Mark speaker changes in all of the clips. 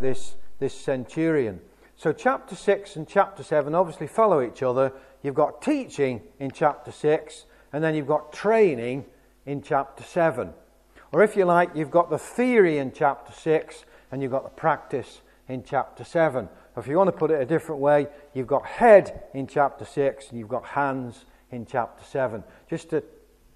Speaker 1: this centurion. So chapter 6 and chapter 7 obviously follow each other. You've got teaching in chapter 6, and then you've got training in chapter 7. Or if you like, you've got the theory in chapter 6, and you've got the practice in chapter 7. Or if you want to put it a different way, you've got head in chapter 6, and you've got hands in chapter 7. Just to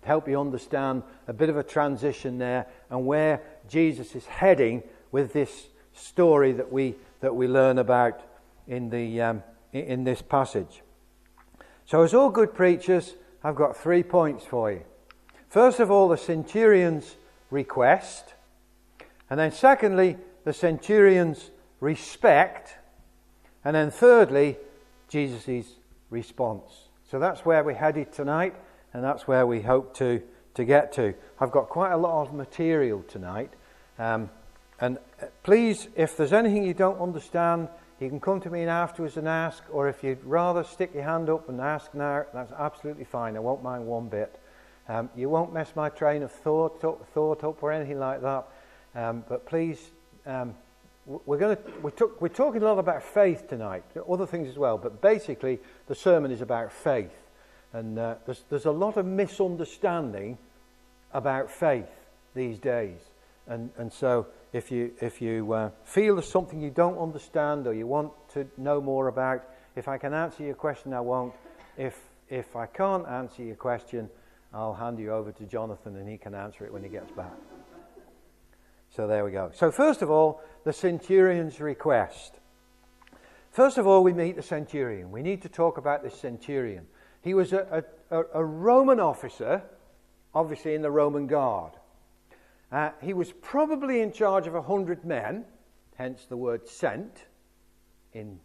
Speaker 1: help you understand a bit of a transition there, and where Jesus is heading with this story that we learn about in this passage. So, as all good preachers, I've got 3 points for you. First of all, the centurion's request, and then secondly, the centurion's respect, and then thirdly, Jesus' response. So that's where we're headed tonight, and that's where we hope to get to. I've got quite a lot of material tonight, and please, if there's anything you don't understand, you can come to me afterwards and ask, or if you'd rather stick your hand up and ask now, that's absolutely fine. I won't mind one bit. You won't mess my train of thought up or anything like that. But please, we're talking a lot about faith tonight, other things as well. But basically, the sermon is about faith, and there's a lot of misunderstanding about faith these days, and so. If you feel there's something you don't understand or you want to know more about, if I can answer your question, I won't. If I can't answer your question, I'll hand you over to Jonathan and he can answer it when he gets back. So there we go. So first of all, the centurion's request. First of all, we meet the centurion. We need to talk about this centurion. He was a Roman officer, obviously in the Roman Guard. He was probably in charge of 100 men, hence the word cent in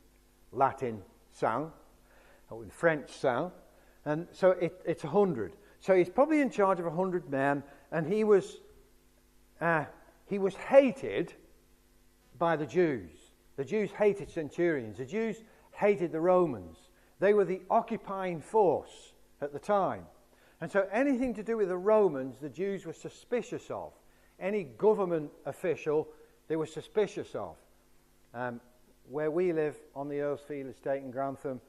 Speaker 1: Latin sang, or in French sang, and so it's 100. So he's probably in charge of 100 men, and he was hated by the Jews. The Jews hated centurions. The Jews hated the Romans. They were the occupying force at the time, and so anything to do with the Romans, the Jews were suspicious of. Any government official they were suspicious of. Where we live on the Earlsfield estate in Grantham,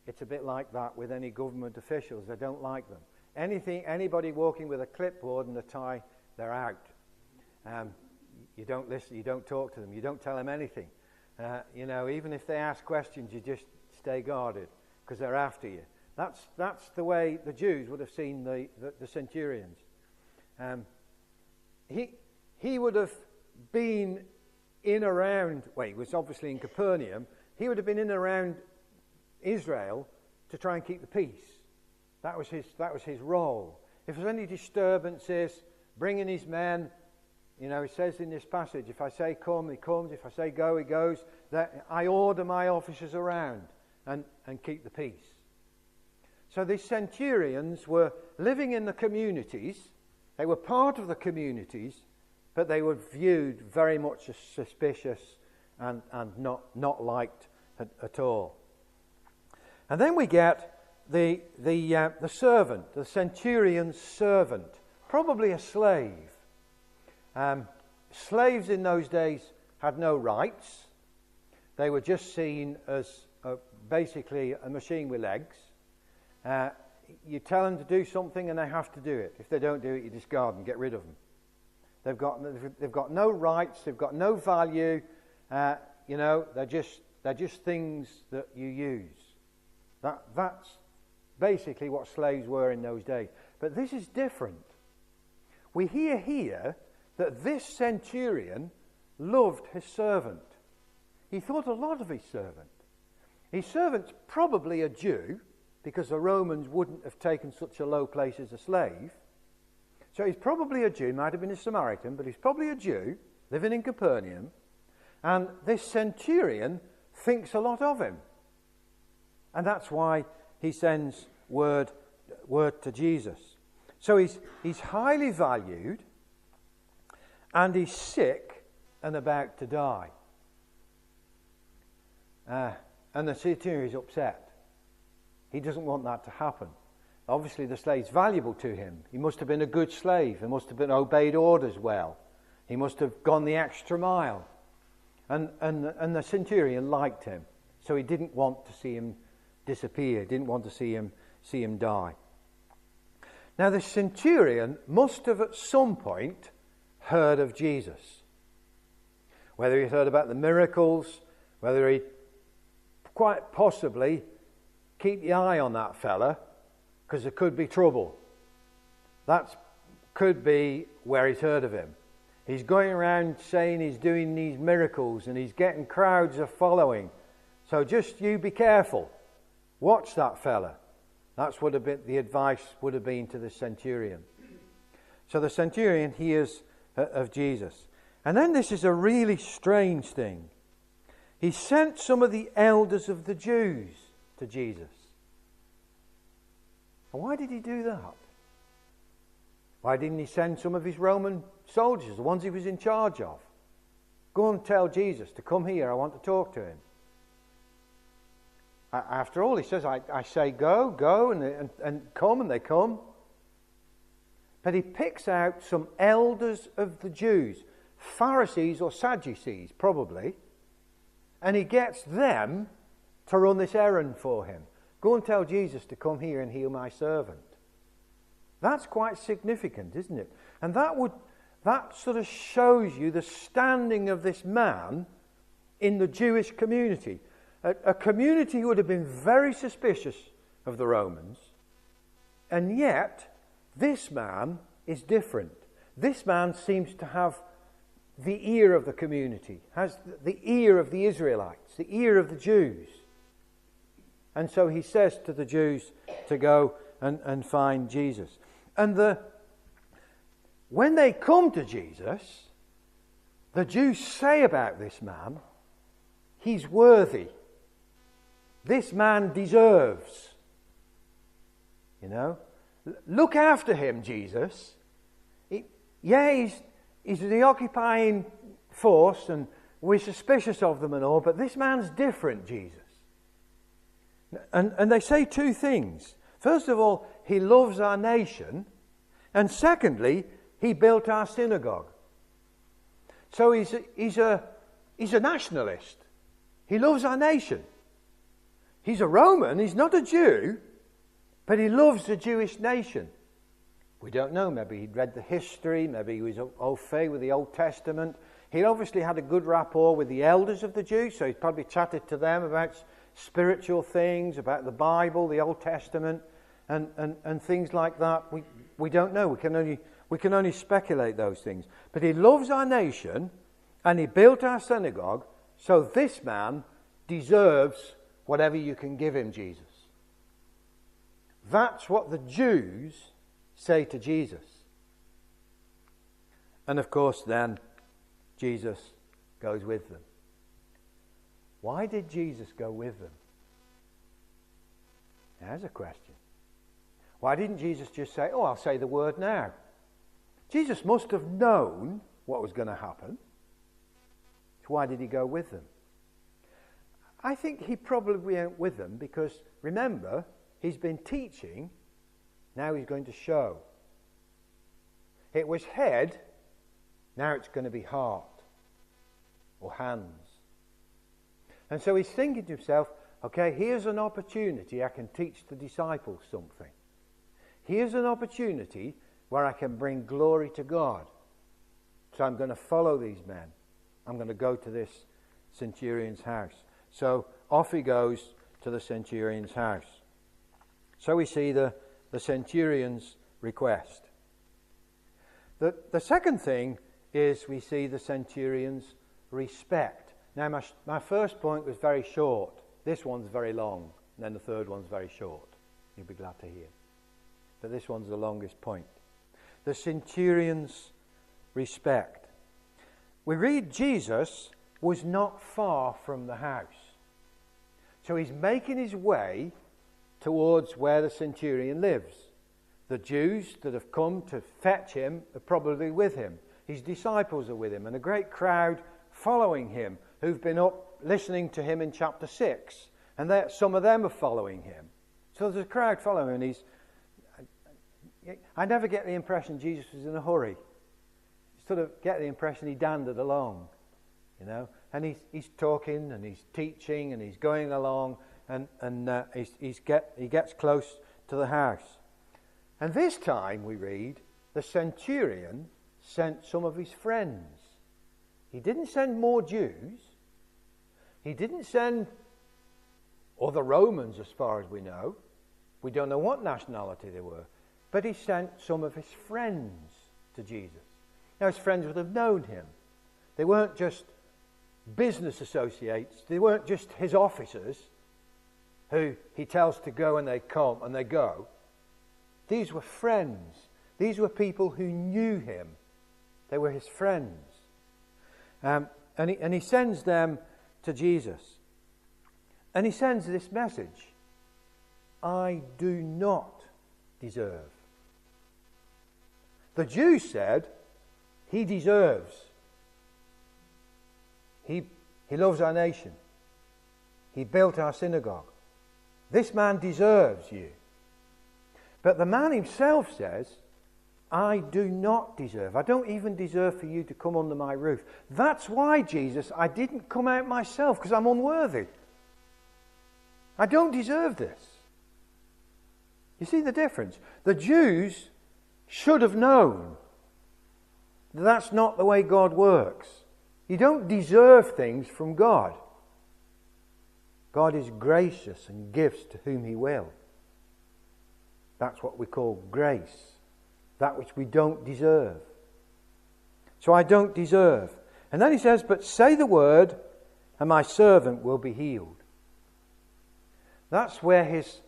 Speaker 1: it's a bit like that with any government officials. They don't like them. Anybody walking with a clipboard and a tie, they're out. You don't listen, you don't talk to them, you don't tell them anything. Even if they ask questions, you just stay guarded because they're after you. That's the way the Jews would have seen the centurions. He would have been in around, well, he was obviously in Capernaum, he would have been in around Israel to try and keep the peace. That was his role. If there's any disturbances, bring in his men. It says in this passage, if I say come, he comes. If I say go, he goes. That I order my officers around and keep the peace. So these centurions were living in the communities. They were part of the communities, but they were viewed very much as suspicious and not liked at all. And then we get the servant, the centurion's servant, probably a slave. Slaves in those days had no rights. They were just seen as basically a machine with legs. You tell them to do something and they have to do it. If they don't do it, you discard them, get rid of them. They've got no rights, they've got no value. They're just things that you use. That's basically what slaves were in those days. But this is different. We hear here that this centurion loved his servant. He thought a lot of his servant. His servant's probably a Jew, because the Romans wouldn't have taken such a low place as a slave. So he's probably a Jew, might have been a Samaritan, but he's probably a Jew living in Capernaum. And this centurion thinks a lot of him. And that's why he sends word to Jesus. So he's highly valued, and he's sick and about to die. And the centurion is upset. He doesn't want that to happen. Obviously the slave's valuable to him. He must have been a good slave. He must have been obeyed orders well. He must have gone the extra mile. And the centurion liked him, so he didn't want to see him disappear, didn't want to see him die. Now the centurion must have at some point heard of Jesus. Whether he'd heard about the miracles, whether he quite possibly keep the eye on that fella, because there could be trouble. That could be where he's heard of him. He's going around saying he's doing these miracles and he's getting crowds of following. So just you be careful. Watch that fella. That's what the advice would have been to the centurion. So the centurion hears of Jesus. And then this is a really strange thing. He sent some of the elders of the Jews to Jesus. And why did he do that? Why didn't he send some of his Roman soldiers, the ones he was in charge of? Go and tell Jesus to come here, I want to talk to him. After all, he says, I say go, and come, and they come. But he picks out some elders of the Jews, Pharisees or Sadducees, probably, and he gets them to run this errand for him. Go and tell Jesus to come here and heal my servant. That's quite significant, isn't it? And that sort of shows you the standing of this man in the Jewish community. A community who would have been very suspicious of the Romans. And yet, this man is different. This man seems to have the ear of the community, has the ear of the Israelites, the ear of the Jews. And so he says to the Jews to go and find Jesus. And when they come to Jesus, the Jews say about this man, he's worthy. This man deserves. You know? Look after him, Jesus. He's the occupying force and we're suspicious of them and all, but this man's different, Jesus. And they say two things. First of all, he loves our nation. And secondly, he built our synagogue. So he's a nationalist. He loves our nation. He's a Roman, he's not a Jew, but he loves the Jewish nation. We don't know, maybe he'd read the history, maybe he was au fait with the Old Testament. He obviously had a good rapport with the elders of the Jews, so he probably chatted to them about spiritual things, about the Bible, the Old Testament, and things like that. We don't know. We can only speculate those things. But he loves our nation, and he built our synagogue, so this man deserves whatever you can give him, Jesus. That's what the Jews say to Jesus. And of course then, Jesus goes with them. Why did Jesus go with them? There's a question. Why didn't Jesus just say, I'll say the word now? Jesus must have known what was going to happen. So why did he go with them? I think he probably went with them because, remember, he's been teaching, now he's going to show. It was head, now it's going to be heart or hands. And so he's thinking to himself, okay, here's an opportunity I can teach the disciples something. Here's an opportunity where I can bring glory to God. So I'm going to follow these men. I'm going to go to this centurion's house. So off he goes to the centurion's house. So we see the centurion's request. The second thing is we see the centurion's respect. Now my first point was very short. This one's very long. And then the third one's very short. You'll be glad to hear. But this one's the longest point. The centurion's respect. We read Jesus was not far from the house. So he's making his way towards where the centurion lives. The Jews that have come to fetch him are probably with him. His disciples are with him, and a great crowd following him who've been up listening to him in chapter 6. And some of them are following him. So there's a crowd following him, and I never get the impression Jesus was in a hurry. Sort of get the impression he dandered along. You know, and he's talking and he's teaching and he's going along, and he gets close to the house. And this time we read, the centurion sent some of his friends. He didn't send more Jews. He didn't send other Romans, as far as we know. We don't know what nationality they were. But he sent some of his friends to Jesus. Now, his friends would have known him. They weren't just business associates. They weren't just his officers who he tells to go and they come and they go. These were friends. These were people who knew him. They were his friends. And he sends them to Jesus. And he sends this message: I do not deserve. The Jews said, he deserves. He loves our nation. He built our synagogue. This man deserves you. But the man himself says, I do not deserve. I don't even deserve for you to come under my roof. That's why, Jesus, I didn't come out myself, because I'm unworthy. I don't deserve this. You see the difference? The Jews should have known that that's not the way God works. You don't deserve things from God. God is gracious and gives to whom he will. That's what we call grace. That which we don't deserve. So I don't deserve. And then he says, but say the word and my servant will be healed. That's where his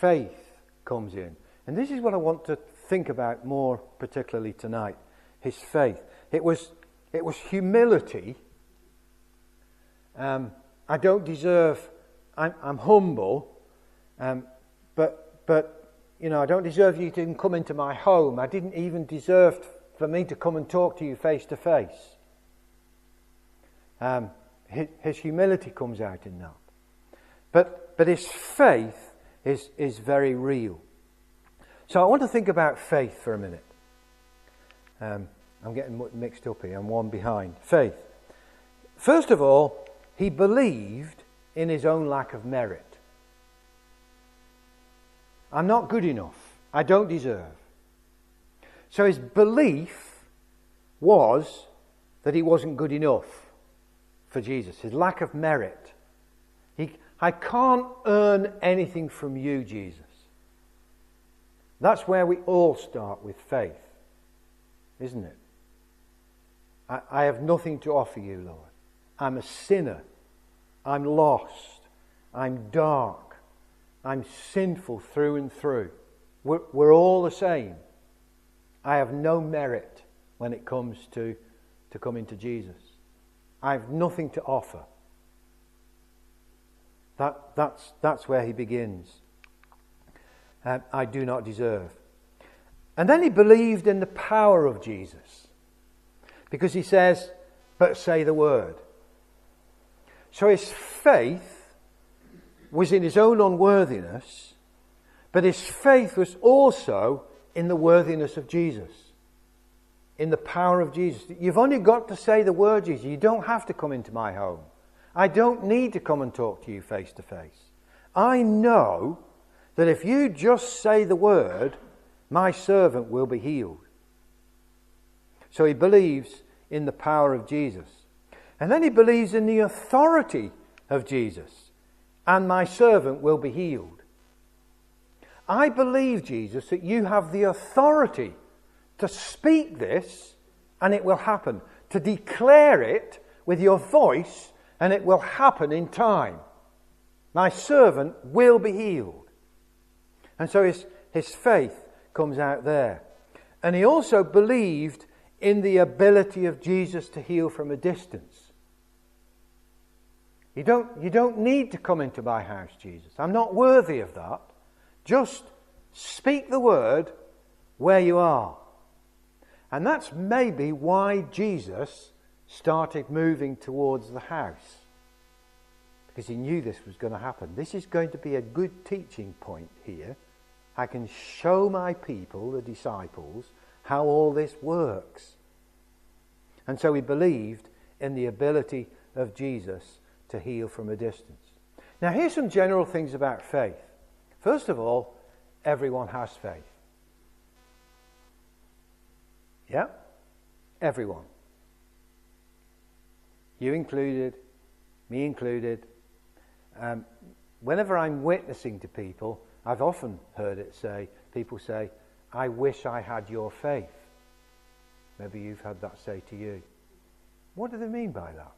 Speaker 1: faith comes in. And this is what I want to think about more particularly tonight. His faith. It was humility. I don't deserve. I'm humble. But you know, I don't deserve you to come into my home. I didn't even deserve for me to come and talk to you face to face. His humility comes out in that. But his faith is very real. So I want to think about faith for a minute. I'm getting mixed up here. I'm one behind. Faith. First of all, he believed in his own lack of merit. I'm not good enough. I don't deserve. So his belief was that he wasn't good enough for Jesus. His lack of merit. I can't earn anything from you, Jesus. That's where we all start with faith, isn't it? I have nothing to offer you, Lord. I'm a sinner. I'm lost. I'm dark. I'm sinful through and through. We're all the same. I have no merit when it comes to coming to Jesus. I have nothing to offer. That's where he begins. I do not deserve. And then he believed in the power of Jesus. Because he says, but say the word. So his faith was in his own unworthiness, but his faith was also in the worthiness of Jesus, in the power of Jesus. You've only got to say the word, Jesus. You don't have to come into my home. I don't need to come and talk to you face to face. I know that if you just say the word, my servant will be healed. So he believes in the power of Jesus. And then he believes in the authority of Jesus. And my servant will be healed. I believe, Jesus, that you have the authority to speak this and it will happen. To declare it with your voice and it will happen in time. My servant will be healed. And so his faith comes out there. And he also believed in the ability of Jesus to heal from a distance. You don't need to come into my house, Jesus. I'm not worthy of that. Just speak the word where you are. And that's maybe why Jesus started moving towards the house. Because he knew this was going to happen. This is going to be a good teaching point here. I can show my people, the disciples, how all this works. And so he believed in the ability of Jesus to heal from a distance. Now, here's some general things about faith. First of all, everyone has faith. Yeah? Everyone. You included, me included. Whenever I'm witnessing to people, I've often heard people say, I wish I had your faith. Maybe you've had that say to you. What do they mean by that?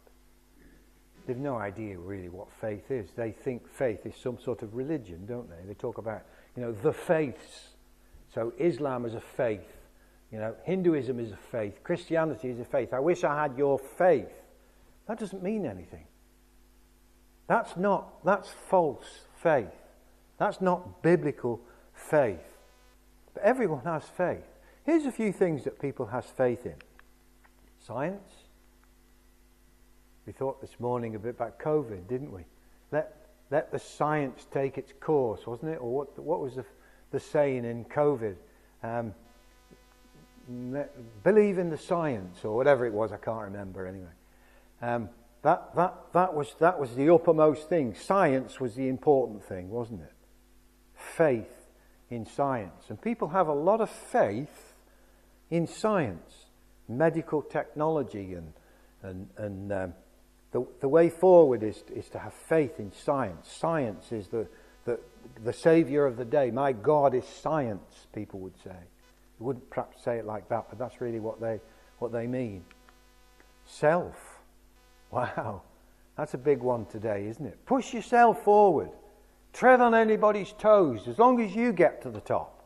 Speaker 1: They've no idea really what faith is. They think faith is some sort of religion, don't they? They talk about, the faiths. So Islam is a faith. Hinduism is a faith. Christianity is a faith. I wish I had your faith. That doesn't mean anything. That's false faith. That's not biblical faith. But everyone has faith. Here's a few things that people have faith in. Science. We thought this morning a bit about COVID, didn't we? Let the science take its course, wasn't it? Or what was the saying in COVID? Believe in the science, or whatever it was. I can't remember anyway. That was the uppermost thing. Science was the important thing, wasn't it? Faith in science, and people have a lot of faith in science, medical technology, and the way forward is to have faith in science. Science is the saviour of the day. My God is science, people would say. They wouldn't perhaps say it like that, but that's really what they mean. Self. Wow. That's a big one today, isn't it? Push yourself forward. Tread on anybody's toes as long as you get to the top.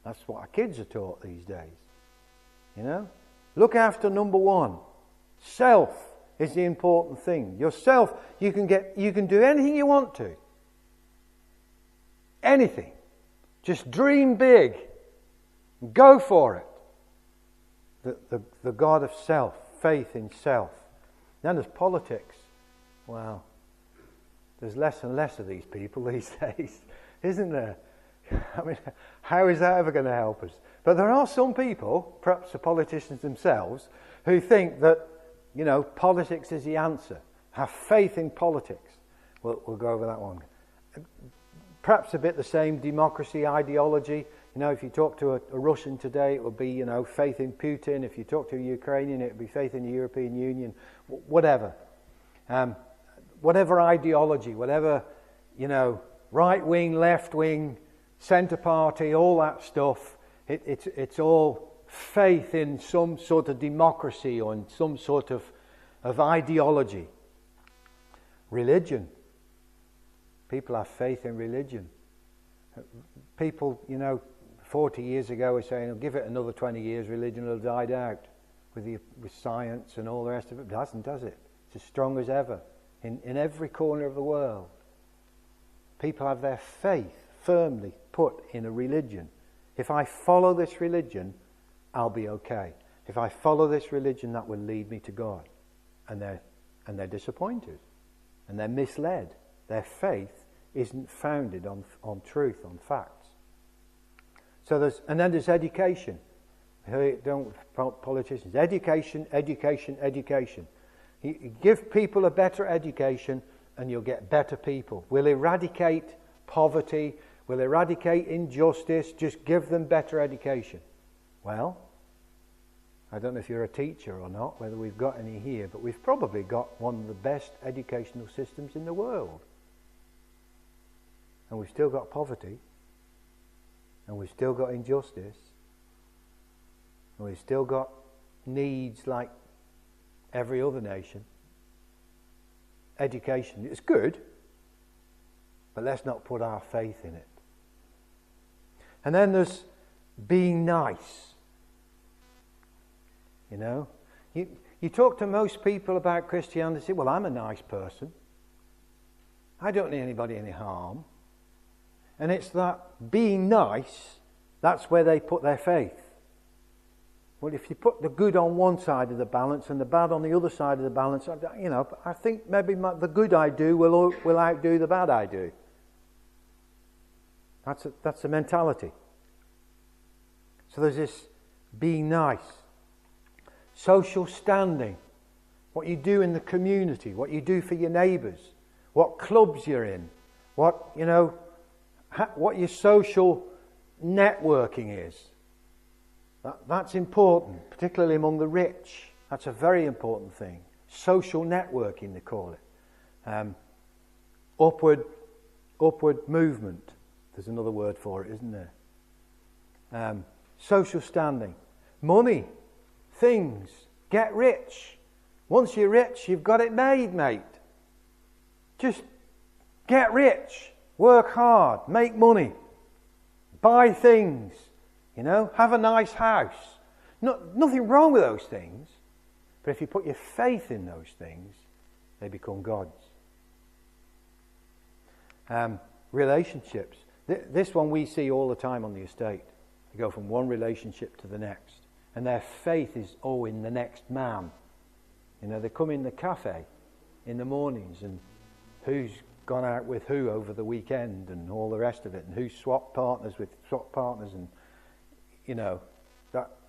Speaker 1: That's what our kids are taught these days. Look after number one. Self is the important thing. Yourself, you can do anything you want to. Anything. Just dream big. Go for it. The God of self, faith in self. Then there's politics. Wow. There's less and less of these people these days, isn't there? I mean, how is that ever going to help us? But there are some people, perhaps the politicians themselves, who think that, politics is the answer. Have faith in politics. We'll go over that one. Perhaps a bit the same democracy ideology. If you talk to a Russian today, it would be, faith in Putin. If you talk to a Ukrainian, it would be faith in the European Union. Whatever. Whatever ideology, whatever, right wing, left wing, centre party, all that stuff, it's all faith in some sort of democracy or in some sort of ideology. Religion. People have faith in religion. People, 40 years ago were saying, give it another 20 years, religion will have died out with science and all the rest of it. It hasn't, does it? It's as strong as ever. In every corner of the world, people have their faith firmly put in a religion. If I follow this religion, I'll be okay. If I follow this religion, that will lead me to God. And they're disappointed. And they're misled. Their faith isn't founded on truth, on facts. And then there's education. Don't politicians. Education, education, education. You give people a better education and you'll get better people. We'll eradicate poverty. We'll eradicate injustice. Just give them better education. Well, I don't know if you're a teacher or not, whether we've got any here, but we've probably got one of the best educational systems in the world. And we've still got poverty. And we've still got injustice. And we've still got needs like every other nation. Education, it's good, but let's not put our faith in it. And then there's being nice. You talk to most people about Christianity, they say, well, I'm a nice person. I don't need anybody any harm. And it's that being nice, that's where they put their faith. Well, if you put the good on one side of the balance and the bad on the other side of the balance, I think maybe the good I do will outdo the bad I do. That's the mentality. So there's this being nice. Social standing. what you do in the community, what you do for your neighbours, what clubs you're in, what your social networking is. That's important, particularly among the rich. That's a very important thing. Social networking, they call it. Upward movement. There's another word for it, isn't there? Social standing. Money. Things. Get rich. Once you're rich, you've got it made, mate. Just get rich. Work hard. Make money. Buy things. Have a nice house. Nothing wrong with those things. But if you put your faith in those things, they become gods. Relationships. This one we see all the time on the estate. They go from one relationship to the next. And their faith is, in the next man. They come in the cafe in the mornings and who's gone out with who over the weekend and all the rest of it, and who swapped partners with swapped partners, and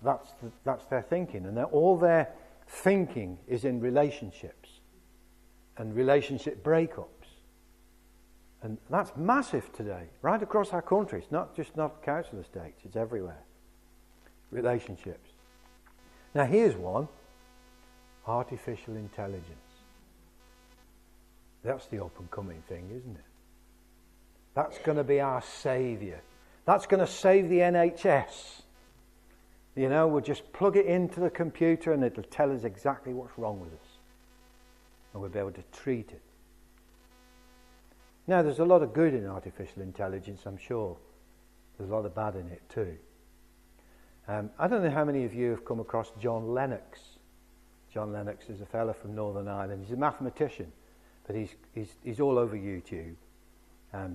Speaker 1: that's their thinking, and all their thinking is in relationships and relationship breakups, and that's massive today, right across our country. It's not council estates; it's everywhere. Relationships. Now here's one: artificial intelligence. That's the up-and-coming thing, isn't it? That's going to be our saviour. That's going to save the NHS. We'll just plug it into the computer and it'll tell us exactly what's wrong with us. And we'll be able to treat it. Now, there's a lot of good in artificial intelligence, I'm sure. There's a lot of bad in it too. I don't know how many of you have come across John Lennox. John Lennox is a fella from Northern Ireland. He's a mathematician. But he's all over YouTube.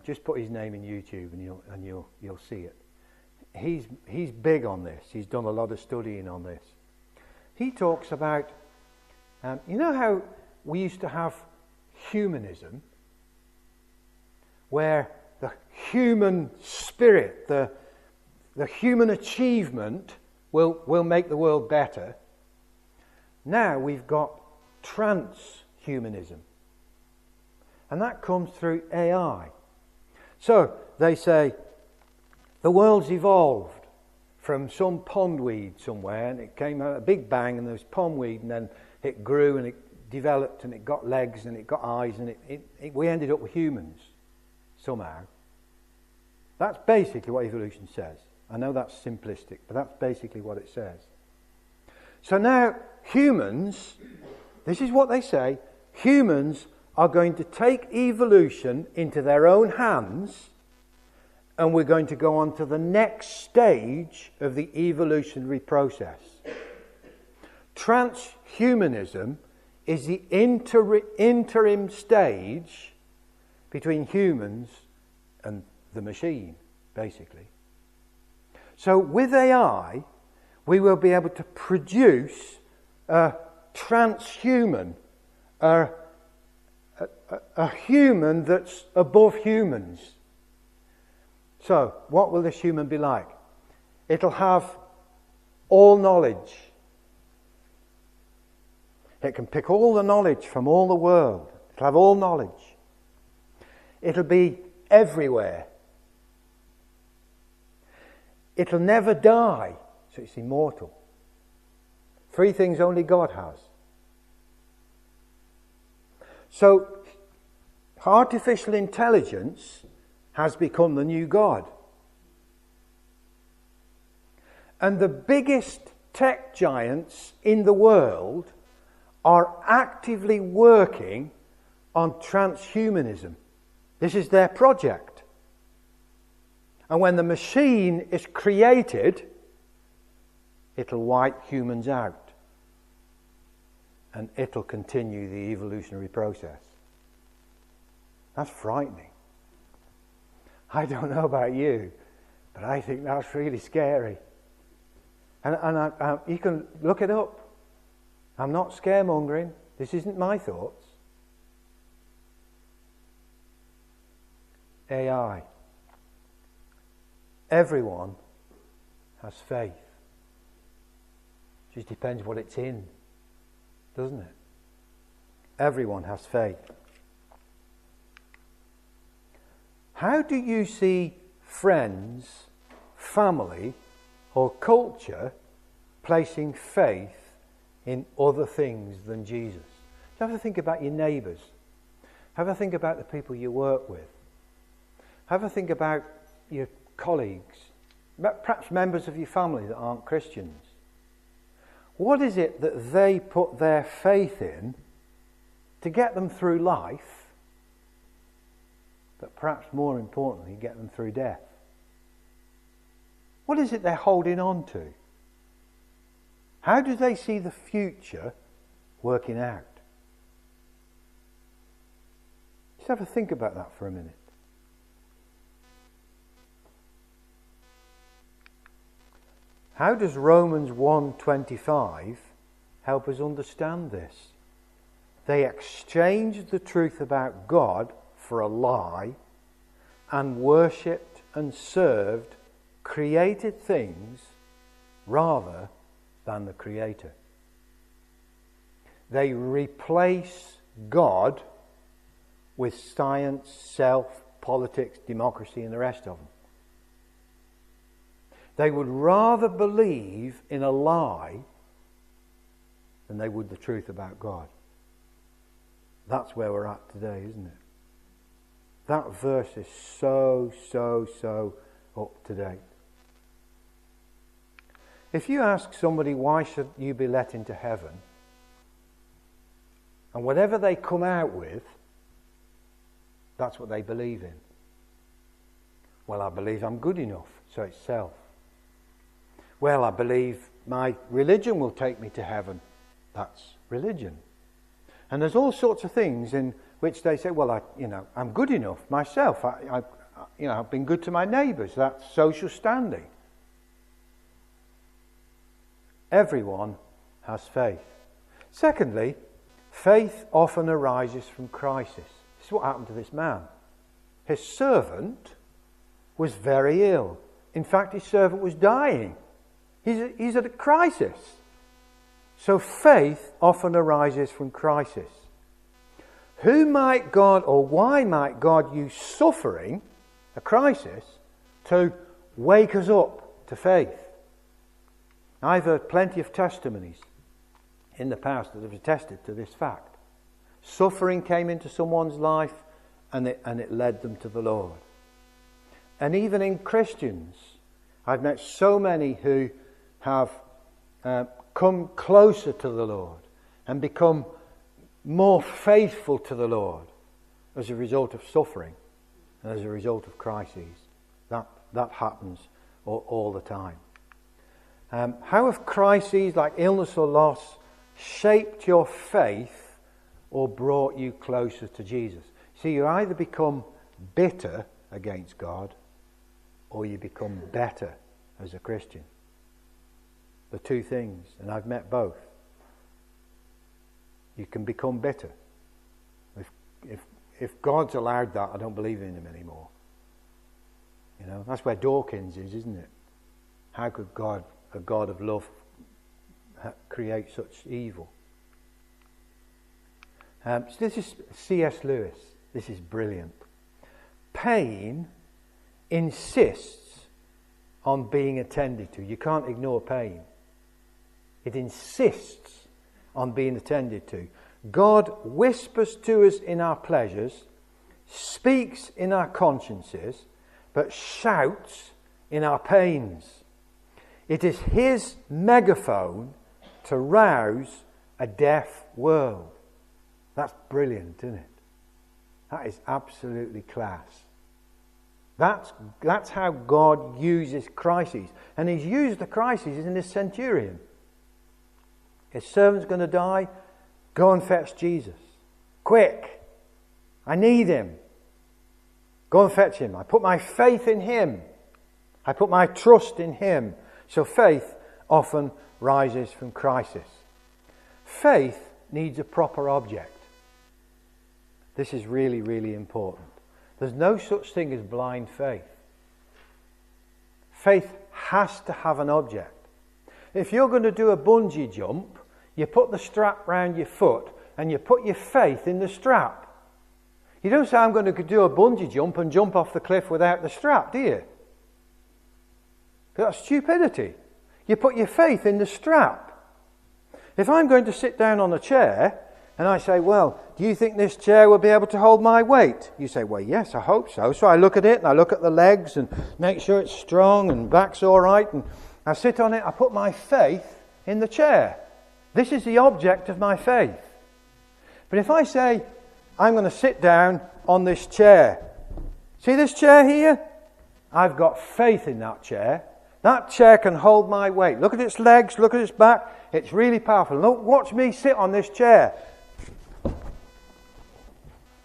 Speaker 1: Just put his name in YouTube and you'll see it. He's big on this. He's done a lot of studying on this. He talks about, how we used to have humanism, where the human spirit, the human achievement will make the world better. Now we've got transhumanism. And that comes through AI. So they say the world's evolved from some pondweed somewhere, and it came out a big bang, and there was pondweed, and then it grew and it developed and it got legs and it got eyes, and we ended up with humans somehow. That's basically what evolution says. I know that's simplistic, but that's basically what it says. So now humans, this is what they say, humans are going to take evolution into their own hands, and we're going to go on to the next stage of the evolutionary process. Transhumanism is the interim stage between humans and the machine, basically. So with AI, we will be able to produce a transhuman, a human that's above humans. So, what will this human be like? It'll have all knowledge. It can pick all the knowledge from all the world. It'll have all knowledge. It'll be everywhere. It'll never die, so it's immortal. 3 things only God has. So, artificial intelligence has become the new God. And the biggest tech giants in the world are actively working on transhumanism. This is their project. And when the machine is created, it'll wipe humans out. And it'll continue the evolutionary process. That's frightening. I don't know about you, but I think that's really scary. And you can look it up. I'm not scaremongering. This isn't my thoughts. AI. Everyone has faith. Just depends what it's in, doesn't it? Everyone has faith. How do you see friends, family, or culture placing faith in other things than Jesus? Have a think about your neighbours. Have a think about the people you work with. Have a think about your colleagues, perhaps members of your family that aren't Christians. What is it that they put their faith in to get them through life, but perhaps more importantly, get them through death? What is it they're holding on to? How do they see the future working out? Just have a think about that for a minute. How does Romans 1:25 help us understand this? They exchanged the truth about God for a lie and worshipped and served created things rather than the Creator. They replace God with science, self, politics, democracy, and the rest of them. They would rather believe in a lie than they would the truth about God. That's where we're at today, isn't it? That verse is so up to date. If you ask somebody, why should you be let into heaven? And whatever they come out with, that's what they believe in. Well, I believe I'm good enough, so it's self. Well, I believe my religion will take me to heaven. That's religion. And there's all sorts of things in which they say, well, I'm good enough myself. I've been good to my neighbours. That's social standing. Everyone has faith. Secondly, faith often arises from crisis. This is what happened to this man. His servant was very ill. In fact, his servant was dying. He's at a crisis. So faith often arises from crisis. Who might God, or why might God use suffering, a crisis, to wake us up to faith? I've heard plenty of testimonies in the past that have attested to this fact. Suffering came into someone's life and it led them to the Lord. And even in Christians, I've met so many who have come closer to the Lord and become more faithful to the Lord as a result of suffering and as a result of crises. That happens all the time. How have crises like illness or loss shaped your faith or brought you closer to Jesus? See, you either become bitter against God or you become better as a Christian. The two things, and I've met both. You can become bitter. If God's allowed that, I don't believe in him anymore. That's where Dawkins is, isn't it? How could God, a God of love, create such evil? So this is C.S. Lewis. This is brilliant. Pain insists on being attended to. You can't ignore pain. It insists on being attended to. God whispers to us in our pleasures, speaks in our consciences, but shouts in our pains. It is his megaphone to rouse a deaf world. That's brilliant, isn't it? That is absolutely class. That's how God uses crises. And he's used the crises in this centurion. His servant's going to die. Go and fetch Jesus. Quick. I need him. Go and fetch him. I put my faith in him. I put my trust in him. So faith often rises from crisis. Faith needs a proper object. This is really, really important. There's no such thing as blind faith. Faith has to have an object. If you're going to do a bungee jump, you put the strap round your foot and you put your faith in the strap. You don't say, I'm going to do a bungee jump and jump off the cliff without the strap, do you? That's stupidity. You put your faith in the strap. If I'm going to sit down on a chair and I say, well, do you think this chair will be able to hold my weight? You say, well, yes, I hope so. So I look at it and I look at the legs and make sure it's strong and back's all right. And I sit on it, I put my faith in the chair. This is the object of my faith. But if I say, I'm going to sit down on this chair. See this chair here? I've got faith in that chair. That chair can hold my weight. Look at its legs, look at its back. It's really powerful. Look, watch me sit on this chair.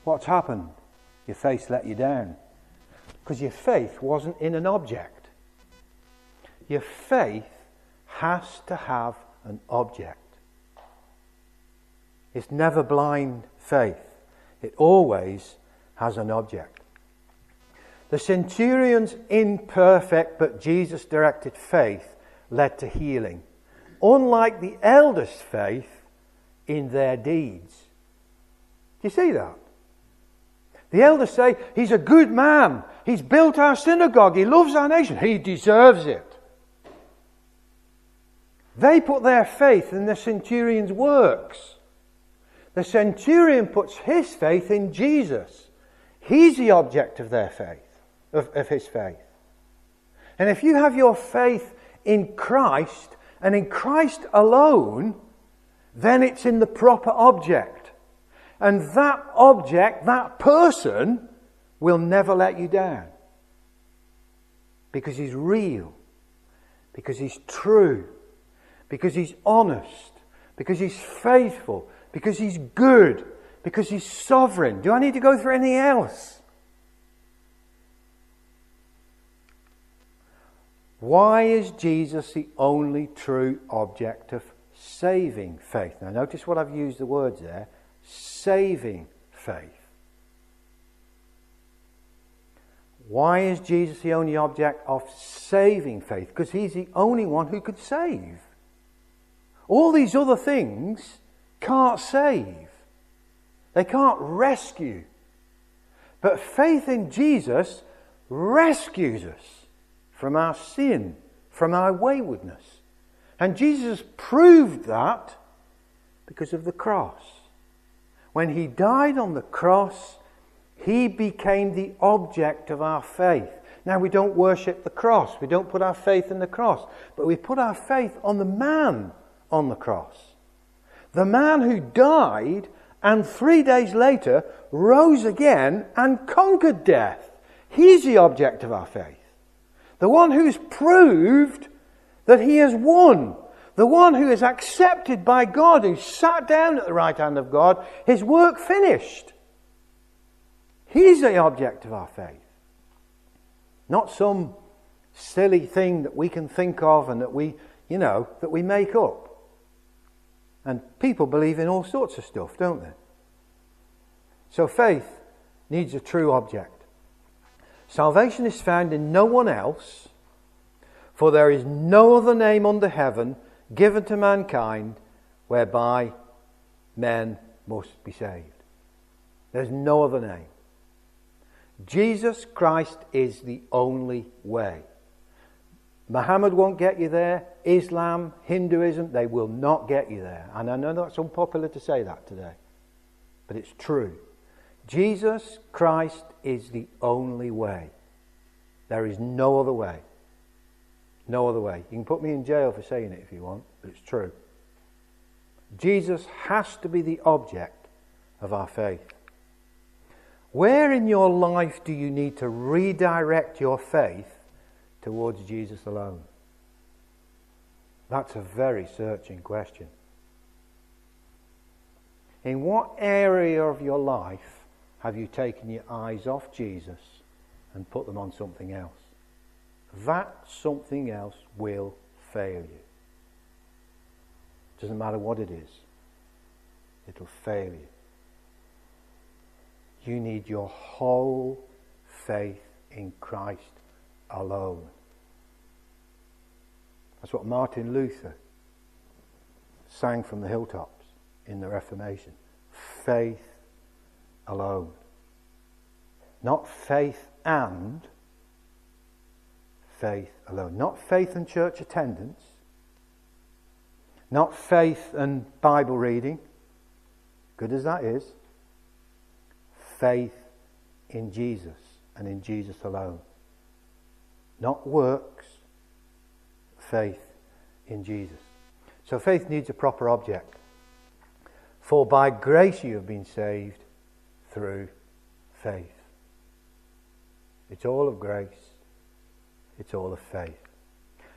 Speaker 1: What's happened? Your faith let you down. Because your faith wasn't in an object. Your faith has to have an object. It's never blind faith. It always has an object. The centurion's imperfect but Jesus-directed faith led to healing, unlike the elders' faith in their deeds. Do you see that? The elders say, he's a good man. He's built our synagogue. He loves our nation. He deserves it. They put their faith in the centurion's works. The centurion puts his faith in Jesus. He's the object of their faith, of his faith. And if you have your faith in Christ and in Christ alone, then it's in the proper object. And that object, that person, will never let you down. Because he's real. Because he's true. Because he's honest. Because he's faithful. Because he's good. Because he's sovereign. Do I need to go through anything else? Why is Jesus the only true object of saving faith? Now notice what I've used the words there. Saving faith. Why is Jesus the only object of saving faith? Because he's the only one who could save. All these other things can't save. They can't rescue. But faith in Jesus rescues us from our sin, from our waywardness. And Jesus proved that because of the cross. When he died on the cross, he became the object of our faith. Now we don't worship the cross. We don't put our faith in the cross. But we put our faith on the man on the cross. The man who died and 3 days later rose again and conquered death. He's the object of our faith. The one who's proved that he has won. The one who is accepted by God, who sat down at the right hand of God, his work finished. He's the object of our faith. Not some silly thing that we can think of and that we make up. And people believe in all sorts of stuff, don't they? So faith needs a true object. Salvation is found in no one else, for there is no other name under heaven given to mankind whereby men must be saved. There's no other name. Jesus Christ is the only way. Muhammad won't get you there. Islam, Hinduism, they will not get you there. And I know that's unpopular to say that today, but it's true. Jesus Christ is the only way. There is no other way. No other way. You can put me in jail for saying it if you want, but it's true. Jesus has to be the object of our faith. Where in your life do you need to redirect your faith towards Jesus alone? That's a very searching question. In what area of your life have you taken your eyes off Jesus and put them on something else? That something else will fail you. Doesn't matter what it is. It'll fail you. You need your whole faith in Christ alone. That's what Martin Luther sang from the hilltops in the Reformation. faith alone. Not faith and faith alone. Not faith and church attendance. Not faith and Bible reading, good as that is. Faith in Jesus and in Jesus alone. Not works, faith in Jesus. So faith needs a proper object. For by grace you have been saved through faith. It's all of grace. It's all of faith.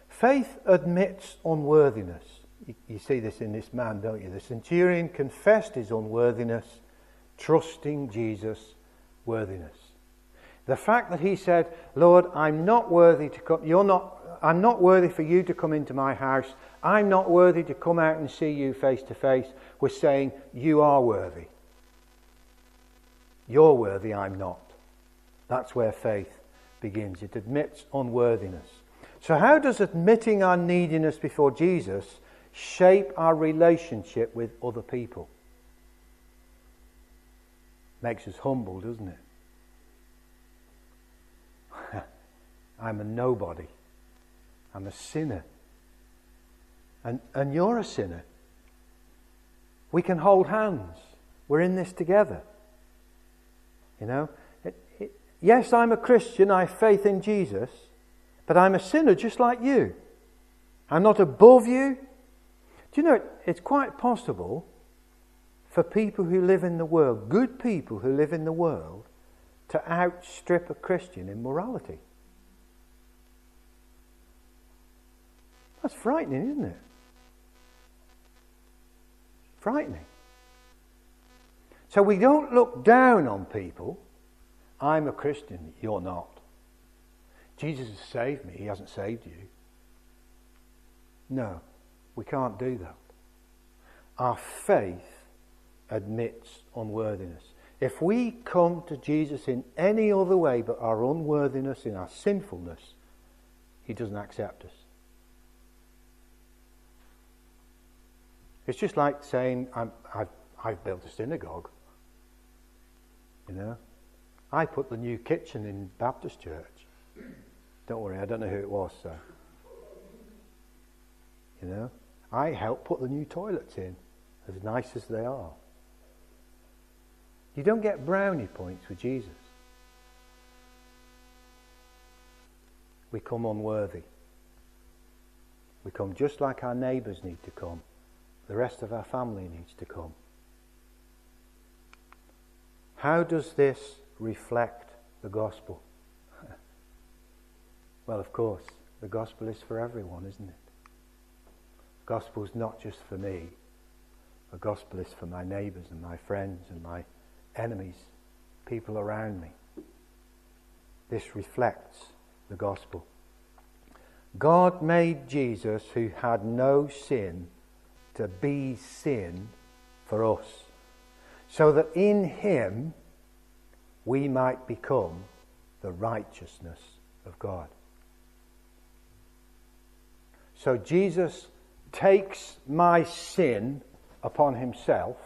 Speaker 1: Faith admits unworthiness. You see this in this man, don't you? The centurion confessed his unworthiness, trusting Jesus' worthiness. The fact that he said, Lord, I'm not worthy to come, I'm not worthy for you to come into my house. I'm not worthy to come out and see you face to face, was saying, you are worthy. You're worthy, I'm not. That's where faith begins. It admits unworthiness. So how does admitting our neediness before Jesus shape our relationship with other people? Makes us humble, doesn't it? I'm a nobody. I'm a sinner. And you're a sinner. We can hold hands. We're in this together. You know? Yes, I'm a Christian. I have faith in Jesus. But I'm a sinner just like you. I'm not above you. Do you know, it's quite possible for people who live in the world, good people who live in the world, to outstrip a Christian in morality. That's frightening, isn't it? Frightening. So we don't look down on people. I'm a Christian, you're not. Jesus has saved me, he hasn't saved you. No, we can't do that. Our faith admits unworthiness. If we come to Jesus in any other way but our unworthiness, in our sinfulness, he doesn't accept us. It's just like saying, I've built a synagogue. You know? I put the new kitchen in Baptist church. Don't worry, I don't know who it was, so. You know? I helped put the new toilets in, as nice as they are. You don't get brownie points with Jesus. We come unworthy. We come just like our neighbours need to come. The rest of our family needs to come. How does this reflect the gospel? Well, of course, the gospel is for everyone, isn't it? The gospel is not just for me. The gospel is for my neighbours and my friends and my enemies, people around me. This reflects the gospel. God made Jesus, who had no sin, to be sin for us, so that in him we might become the righteousness of God. So Jesus takes my sin upon himself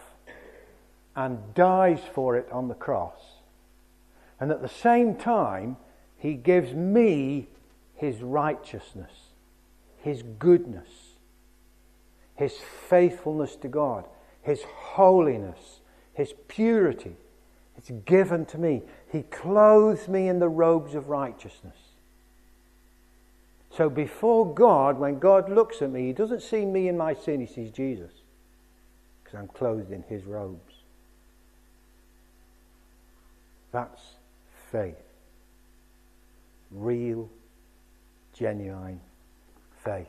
Speaker 1: and dies for it on the cross. And at the same time, he gives me his righteousness, his goodness, his faithfulness to God, his holiness, his purity. It's given to me. He clothes me in the robes of righteousness. So before God, when God looks at me, he doesn't see me in my sin, he sees Jesus. Because I'm clothed in his robes. That's faith. Real, genuine faith.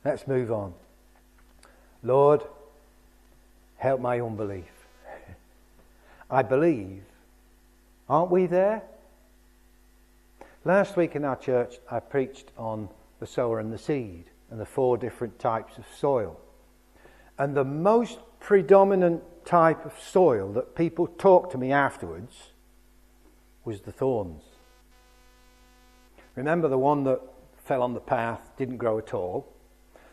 Speaker 1: Let's move on. Lord, help my unbelief. I believe. Aren't we there? Last week in our church, I preached on the sower and the seed and the 4 different types of soil. And the most predominant type of soil that people talked to me afterwards was the thorns. Remember the one that fell on the path, didn't grow at all.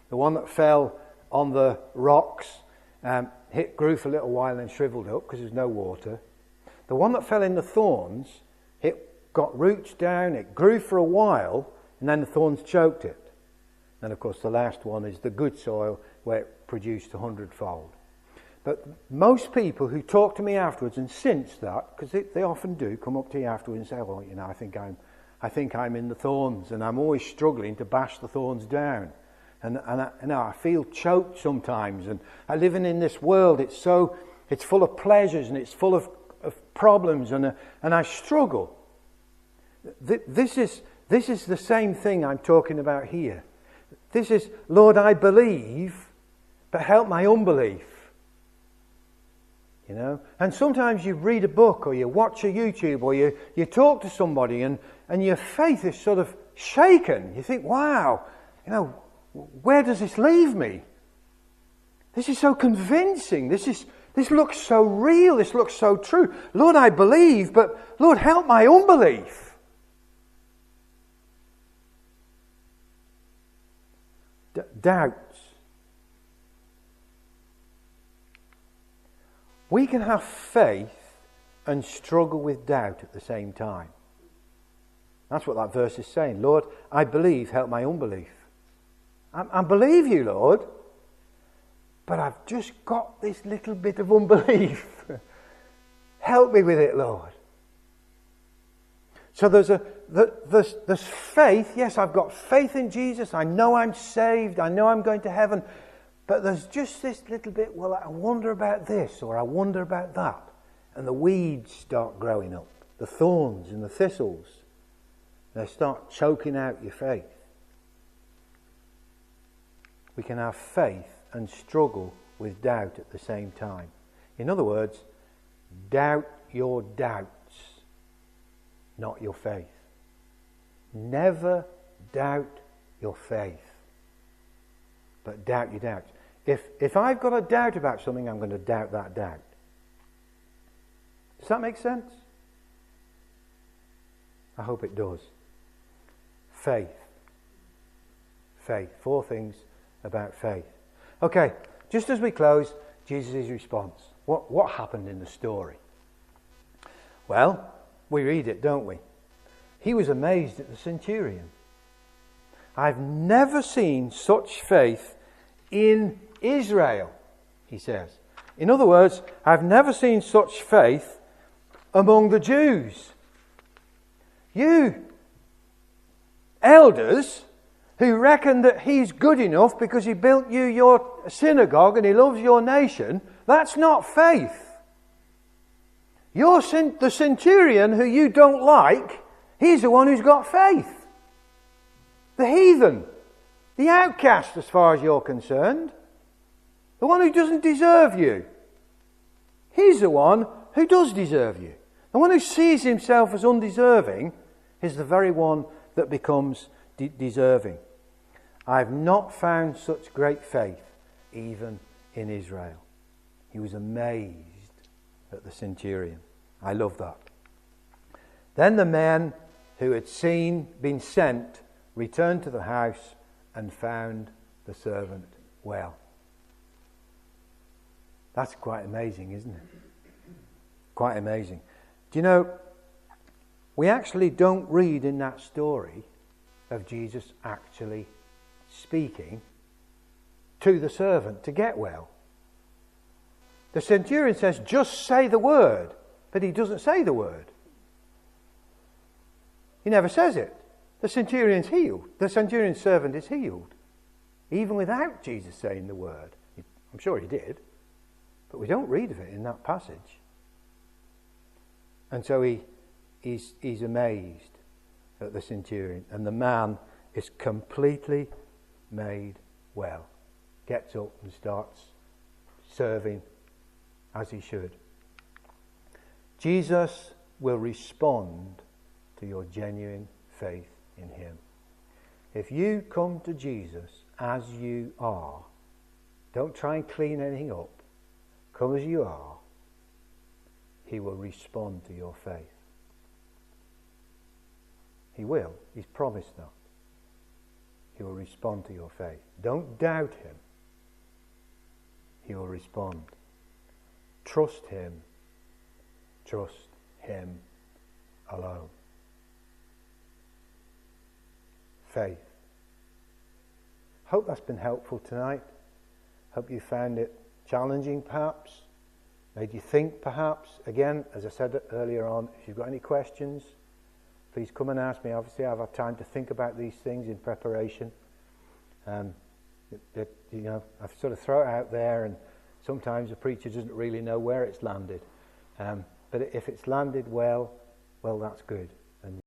Speaker 1: The one that fell on the rocks, grew for a little while and shriveled up because there's no water. The one that fell in the thorns, it got roots down, it grew for a while, and then the thorns choked it. And of course the last one is the good soil where it produced 100-fold. But most people who talk to me afterwards, and since that, because they often do come up to you afterwards and say, well, I think I'm in the thorns, and I'm always struggling to bash the thorns down. And I feel choked sometimes, and I live in this world, it's full of pleasures, and it's full of problems, and I struggle. This is the same thing I'm talking about here. This is, Lord, I believe, but help my unbelief. You know, and sometimes you read a book or you watch a YouTube or you talk to somebody and your faith is sort of shaken. You think, wow, you know, where does this leave me? This is so convincing. This looks so real. This looks so true. Lord, I believe, but Lord, help my unbelief. Doubts. We can have faith and struggle with doubt at the same time. That's what that verse is saying. Lord, I believe, help my unbelief. I believe you, Lord, but I've just got this little bit of unbelief. Help me with it, Lord. So there's faith. Yes, I've got faith in Jesus. I know I'm saved. I know I'm going to heaven. But there's just this little bit, well, I wonder about this or I wonder about that. And the weeds start growing up. The thorns and the thistles. They start choking out your faith. We can have faith and struggle with doubt at the same time. In other words, doubt your doubts, not your faith. Never doubt your faith, but doubt your doubts. If I've got a doubt about something, I'm going to doubt that doubt. Does that make sense? I hope it does. Faith. Faith. 4 things about faith. Okay, just as we close, Jesus' response. What happened in the story? Well, we read it, don't we? He was amazed at the centurion. I've never seen such faith in Israel, he says. In other words, I've never seen such faith among the Jews. You elders who reckon that he's good enough because he built you your synagogue and he loves your nation, that's not faith. The centurion who you don't like, he's the one who's got faith. The heathen, the outcast as far as you're concerned, the one who doesn't deserve you. He's the one who does deserve you. The one who sees himself as undeserving is the very one that becomes deserving. I've not found such great faith even in Israel. He was amazed at the centurion. I love that. Then the men who had been sent, returned to the house and found the servant well. That's quite amazing, isn't it? Quite amazing. Do you know, we actually don't read in that story of Jesus actually speaking to the servant to get well. The centurion says, just say the word, but he doesn't say the word. He never says it. The centurion's healed. The centurion's servant is healed. Even without Jesus saying the word. I'm sure he did. But we don't read of it in that passage. And so he's amazed at the centurion. And the man is completely made well. Gets up and starts serving as he should. Jesus will respond to your genuine faith in him. If you come to Jesus as you are, don't try and clean anything up. Come as you are. He will respond to your faith. He will. He's promised that. He will respond to your faith. Don't doubt him. He will respond trust Him. Trust Him alone. Faith. Hope that's been helpful tonight. Hope you found it challenging perhaps. Made you think perhaps. Again, as I said earlier on, if you've got any questions, please come and ask me. Obviously I've had time to think about these things in preparation. I sort of throw it out there, and sometimes the preacher doesn't really know where it's landed. But if it's landed well, that's good.